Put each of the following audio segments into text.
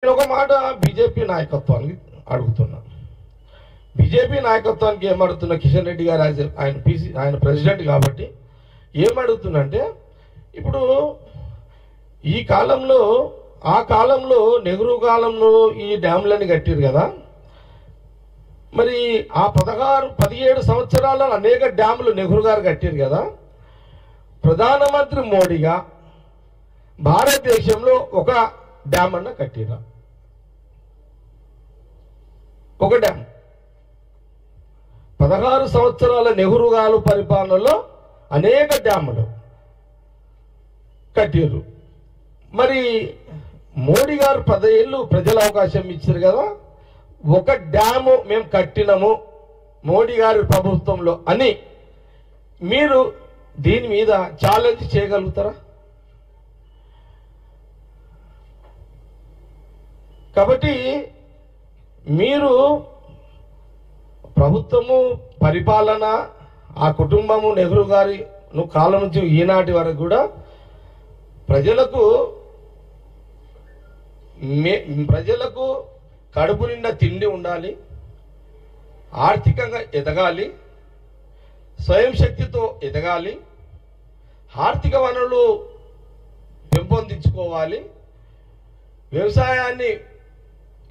నేను ఒక మాట బీజేపీ నాయకత్వానికి అడుగుతున్నా. బీజేపీ నాయకత్వానికి ఏమడుగుతున్నా, కిషన్ రెడ్డి గారు ఆయన ప్రెసిడెంట్ కాబట్టి ఏమడుగుతున్నంటే, ఇప్పుడు ఈ కాలంలో ఆ కాలంలో నెహ్రూ కాలంలో ఈ డ్యామ్లని కట్టారు కదా, మరి ఆ 17 సంవత్సరాల అనేక డ్యాములు నెహ్రూ గారు కట్టారు కదా. ప్రధానమంత్రి మోడీగా భారతదేశంలో ఒక డ్యామ్ అన్న కట్టిరా? ఒక డ్యామ్ 16 సంవత్సరాల నెహ్రూ గారు పరిపాలనలో అనేక డ్యాములు కట్టారు. మరి మోడీ గారు 10 ఏళ్ళు ప్రజల అవకాశం ఇచ్చారు కదా, ఒక డ్యాము మేము కట్టినము మోడీ గారి ప్రభుత్వంలో అని మీరు దీని మీద ఛాలెంజ్ చేయగలుగుతారా? కాబట్టి మీరు ప్రభుత్వము పరిపాలన ఆ కుటుంబము నెహ్రూ గారి కాలం నుంచి ఈనాటి వరకు కూడా ప్రజలకు కడుపు నిండా తిండి ఉండాలి, ఆర్థికంగా ఎదగాలి, స్వయం శక్తితో ఎదగాలి, ఆర్థిక వనరులు పెంపొందించుకోవాలి, వ్యవసాయాన్ని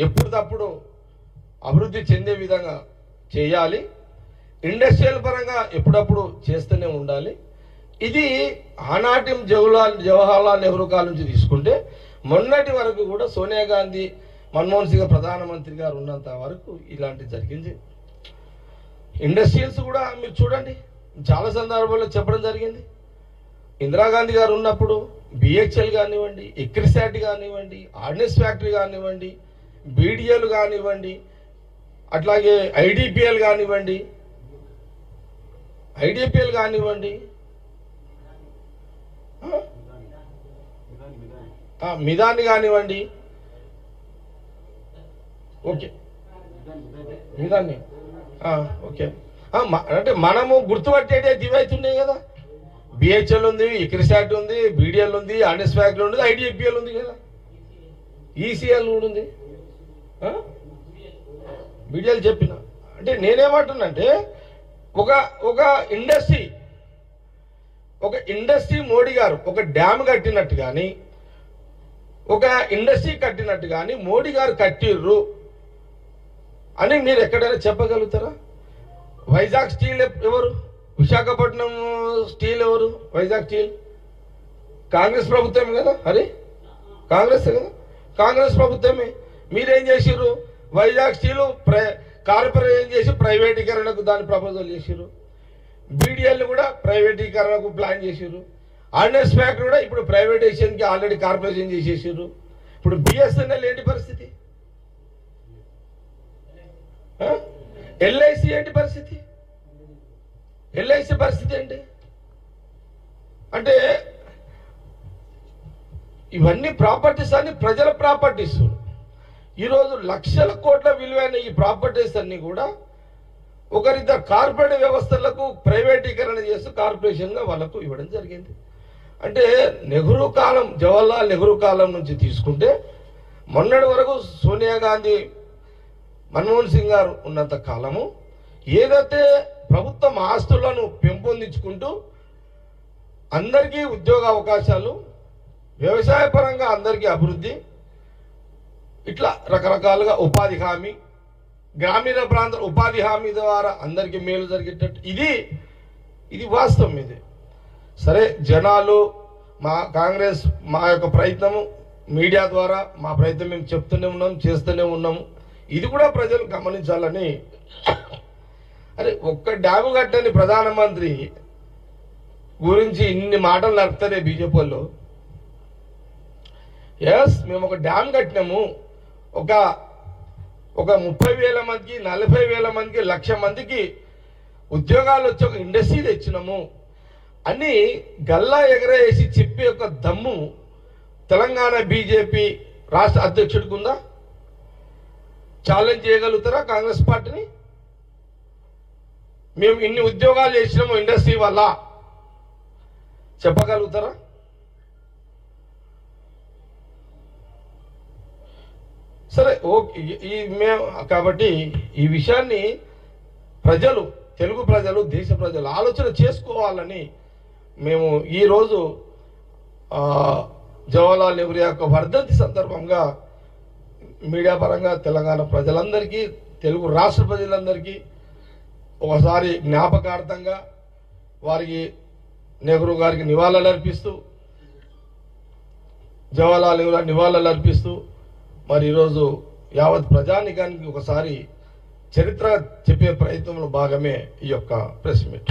ఎప్పటికప్పుడు అభివృద్ధి చెందే విధంగా చేయాలి, ఇండస్ట్రియల్ పరంగా ఎప్పుడప్పుడు చేస్తూనే ఉండాలి. ఇది ఆనాటి జవహర్లాల్ నెహ్రూ కాలం నుంచి తీసుకుంటే మొన్నటి వరకు కూడా సోనియా గాంధీ, మన్మోహన్ సింగ్ ప్రధానమంత్రి గారు ఉన్నంత వరకు ఇలాంటివి జరిగింది. ఇండస్ట్రియల్స్ కూడా మీరు చూడండి, చాలా సందర్భాల్లో చెప్పడం జరిగింది. ఇందిరాగాంధీ గారు ఉన్నప్పుడు బిహెచ్ఎల్ కానివ్వండి, ఎక్రిసాట్ కానివ్వండి, ఆర్డినెన్స్ ఫ్యాక్టరీ కానివ్వండి, బీడిఎల్ కానివ్వండి, అట్లాగే ఐడిపిఎల్ కానివ్వండి, మిదాని కానివ్వండి, ఓకే మిదాని ఓకే, అంటే మనము గుర్తుపట్టేటే దివైతున్నాయి కదా. బిహెచ్ఎల్ ఉంది, ఎక్రిసాట్ ఉంది, బీడిఎల్ ఉంది, ఆర్డినెన్స్ ఫ్యాక్టరీ ఉంది, ఐడిపిఎల్ ఉంది కదా, ఈసీఎల్ కూడా ఉంది. బీడిఎల్ చెప్పిన అంటే నేనేమంటున్నంటే ఒక ఇండస్ట్రీ మోడీ గారు ఒక డ్యామ్ కట్టినట్టు కానీ, ఒక ఇండస్ట్రీ కట్టినట్టు కానీ మోడీ గారు కట్టిర్రు అని మీరు ఎక్కడైనా చెప్పగలుగుతారా? వైజాగ్ స్టీల్ ఎవరు? విశాఖపట్నం స్టీల్ ఎవరు? వైజాగ్ స్టీల్ కాంగ్రెస్ ప్రభుత్వమే కదా, అది కాంగ్రెస్ కదా, కాంగ్రెస్ ప్రభుత్వమే. మీరేం చేసిర్రు? వైజాగ్ స్టీల్ కార్పొరేషన్ చేసి ప్రైవేటీకరణకు దాని ప్రపోజల్ చేసిర్రు. బీడిఎల్ కూడా ప్రైవేటీకరణకు ప్లాన్ చేసిర్రు. ఆర్డినెన్స్ ఫ్యాక్టరీ కూడా ఇప్పుడు ప్రైవేటైజేషన్కి ఆల్రెడీ కార్పొరేషన్ చేసేసారు. ఇప్పుడు బిఎస్ఎన్ఎల్ ఏంటి పరిస్థితి? ఎల్ఐసి ఏంటి పరిస్థితి? ఎల్ఐసి పరిస్థితి ఏంటి? అంటే ఇవన్నీ ప్రాపర్టీస్ అన్ని ప్రజల ప్రాపర్టీస్. ఈరోజు లక్షల కోట్ల విలువైన ఈ ప్రాపర్టీస్ అన్ని కూడా ఒకరిద్దరు కార్పొరేట్ వ్యవస్థలకు ప్రైవేటీకరణ చేస్తూ కార్పొరేషన్గా వాళ్ళకు ఇవ్వడం జరిగింది. అంటే నెహ్రూ కాలం, జవహర్లాల్ నెహ్రూ కాలం నుంచి తీసుకుంటే మొన్నటి వరకు సోనియా గాంధీ, మన్మోహన్ సింగ్ గారు ఉన్నంత కాలము ఏదైతే ప్రభుత్వం ఆస్తులను పెంపొందించుకుంటూ అందరికీ ఉద్యోగ అవకాశాలు, వ్యవసాయ పరంగా అందరికీ అభివృద్ధి, ఇట్లా రకరకాలుగా ఉపాధి హామీ, గ్రామీణ ప్రాంత ఉపాధి హామీ ద్వారా అందరికీ మేలు జరిగేటట్టు ఇది వాస్తవం. ఇది సరే, జనాలు మా కాంగ్రెస్ మా యొక్క ప్రయత్నము మీడియా ద్వారా మా ప్రయత్నం మేము చెప్తూనే ఉన్నాం, చేస్తూనే ఉన్నాము. ఇది కూడా ప్రజలు గమనించాలని. అరే, ఒక్క డ్యాము కట్టని ప్రధానమంత్రి గురించి ఇన్ని మాటలు నడుపుతారే బీజేపీ వాళ్ళు. ఎస్, మేము ఒక డ్యామ్ కట్టినాము, ఒక 30,000 మందికి, 40,000 మందికి, 1,00,000 మందికి ఉద్యోగాలు వచ్చి ఒక ఇండస్ట్రీ తెచ్చినాము అని గల్లా ఎగరేసి చెప్పే ఒక దమ్ము తెలంగాణ బీజేపీ రాష్ట్ర అధ్యక్షుడికి ఉందా? ఛాలెంజ్ చేయగలుగుతారా కాంగ్రెస్ పార్టీని? మేము ఇన్ని ఉద్యోగాలు చేసినాము ఇండస్ట్రీ వల్ల చెప్పగలుగుతారా? కాబట్టి ఈ విషయాన్ని ప్రజలు, తెలుగు ప్రజలు, దేశ ప్రజలు ఆలోచన చేసుకోవాలని మేము ఈరోజు జవహర్లాల్ నెహ్రూ యొక్క వర్ధంతి సందర్భంగా మీడియా పరంగా తెలంగాణ ప్రజలందరికీ, తెలుగు రాష్ట్ర ప్రజలందరికీ ఒకసారి జ్ఞాపకార్థంగా వారికి, నెహ్రూ గారికి నివాళులు అర్పిస్తూ, జవహర్లాల్ నెహ్రూ నివాళులు అర్పిస్తూ మరి ఈరోజు యావత్ ప్రజానికానికి ఒకసారి చరిత్ర చెప్పే ప్రయత్నంలో భాగమే ఈ యొక్క ప్రెస్ మీట్.